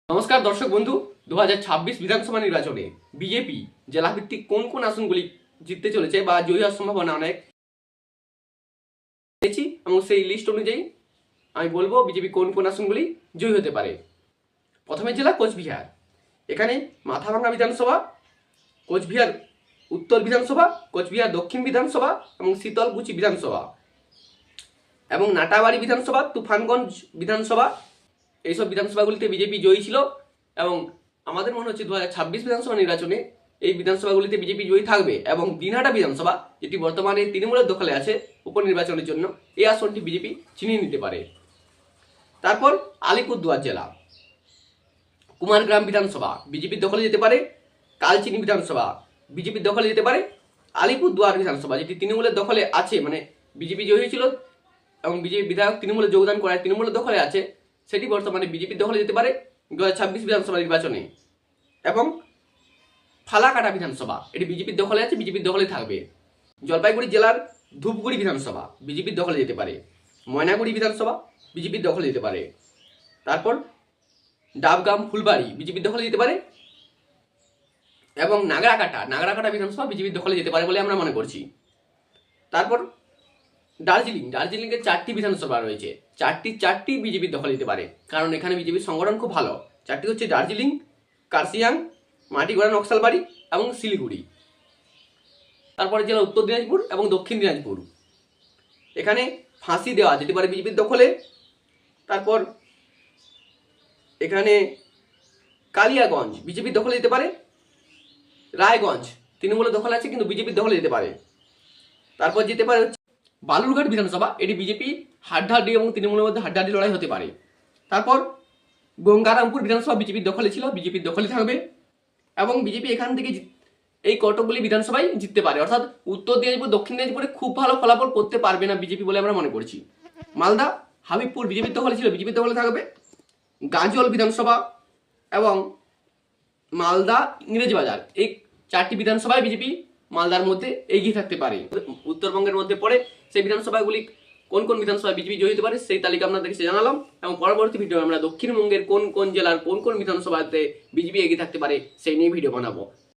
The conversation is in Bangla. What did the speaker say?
নমস্কার দর্শক বন্ধু, 2026 বিধানসভা নির্বাচনে বিজেপি জেলাভিত্তিক কোন কোন আসনগুলি জিততে চলেছে বা জয়ী হওয়ার সম্ভাবনা অনেক পেয়েছি এবং সেই লিস্ট অনুযায়ী আমি বলবো বিজেপি কোন কোন আসনগুলি জয়ী হতে পারে। প্রথমে জেলা কোচবিহার। এখানে মাথাভাঙা বিধানসভা, কোচবিহার উত্তর বিধানসভা, কোচবিহার দক্ষিণ বিধানসভা এবং শীতলকুচি বিধানসভা এবং নাটাবাড়ি বিধানসভা, তুফানগঞ্জ বিধানসভা, এইসব বিধানসভাগুলিতে বিজেপি জয়ী ছিল এবং আমাদের মনে হচ্ছে 2026 বিধানসভা নির্বাচনে এই বিধানসভাগুলিতে বিজেপি জয়ী থাকবে এবং দিনহাটা বিধানসভা, যেটি বর্তমানে তৃণমূলের দখলে আছে উপনির্বাচনের জন্য, এই আসনটি বিজেপি ছিনিয়ে নিতে পারে। তারপর আলিপুরদুয়ার জেলা, কুমারগ্রাম বিধানসভা বিজেপির দখলে যেতে পারে, কালচিনি বিধানসভা বিজেপির দখলে যেতে পারে, আলিপুরদুয়ার বিধানসভা যেটি তৃণমূলের দখলে আছে, মানে বিজেপি জয়ী হয়েছিল এবং বিজেপি বিধায়ক তৃণমূলে যোগদান করায় তৃণমূলের দখলে আছে, সেটি বর্তমানে বিজেপির দখলে যেতে পারে 2026 বিধানসভা নির্বাচনে। এবং ফালাকাটা বিধানসভা, এটি বিজেপির দখলে আছে, বিজেপির দখলে থাকবে। জলপাইগুড়ি জেলার ধূপগুড়ি বিধানসভা বিজেপির দখলে যেতে পারে, ময়নাগুড়ি বিধানসভা বিজেপির দখলে যেতে পারে। তারপর ডাবগ্রাম ফুলবাড়ি বিজেপির দখলে যেতে পারে এবং নাগরাকাটা বিধানসভা বিজেপির দখলে যেতে পারে বলে আমরা মনে করছি। তারপর দার্জিলিংয়ের 4টি বিধানসভা রয়েছে, চারটি বিজেপির দখলে যেতে পারে, কারণ এখানে বিজেপির সংগঠন খুব ভালো। 4টি হচ্ছে দার্জিলিং, কার্শিয়াং, মাটিগড়া নকশালবাড়ি এবং শিলিগুড়ি। তারপরে জেলা উত্তর দিনাজপুর এবং দক্ষিণ দিনাজপুর, এখানে ফাঁসি দেওয়া যেতে পারে বিজেপির দখলে। তারপর এখানে কালিয়াগঞ্জ বিজেপির দখলে যেতে পারে, রায়গঞ্জ তৃণমূলের দখলে আছে কিন্তু বিজেপির দখলে যেতে পারে। তারপর যেতে পারে বালুরঘাট বিধানসভা, এটি বিজেপি হাড্ডাহাড্ডি এবং তৃণমূলের মধ্যে হাড্ডাহাড্ডি লড়াই হতে পারে। তারপর গঙ্গারামপুর বিধানসভা বিজেপির দখলে ছিল, বিজেপির দখলে থাকবে এবং বিজেপি এখান থেকে এই কতকগুলি বিধানসভায় জিততে পারে, অর্থাৎ উত্তর দিনাজপুর দক্ষিণ দিনাজপুরে খুব ভালো ফলাফল করতে পারবে না বিজেপি বলে আমরা মনে করছি। মালদা হাবিবপুর বিজেপির দখলে ছিল, বিজেপির দখলে থাকবে। গাজল বিধানসভা এবং মালদা ইংরেজবাজার, এই 4টি বিধানসভায় বিজেপি মালদার মধ্যে এগিয়ে থাকতে পারে। উত্তরবঙ্গের মধ্যে পড়ে সেই বিধানসভাগুলি কোন কোন বিধানসভায় বিজেপি জয়ী হতে পারে সেই তালিকা আপনাদেরকে জানালাম এবং পরবর্তী ভিডিও আমরা দক্ষিণবঙ্গের কোন কোন জেলার কোন কোন বিধানসভাতে বিজেপি এগিয়ে থাকতে পারে সেই নিয়ে ভিডিও বানাবো।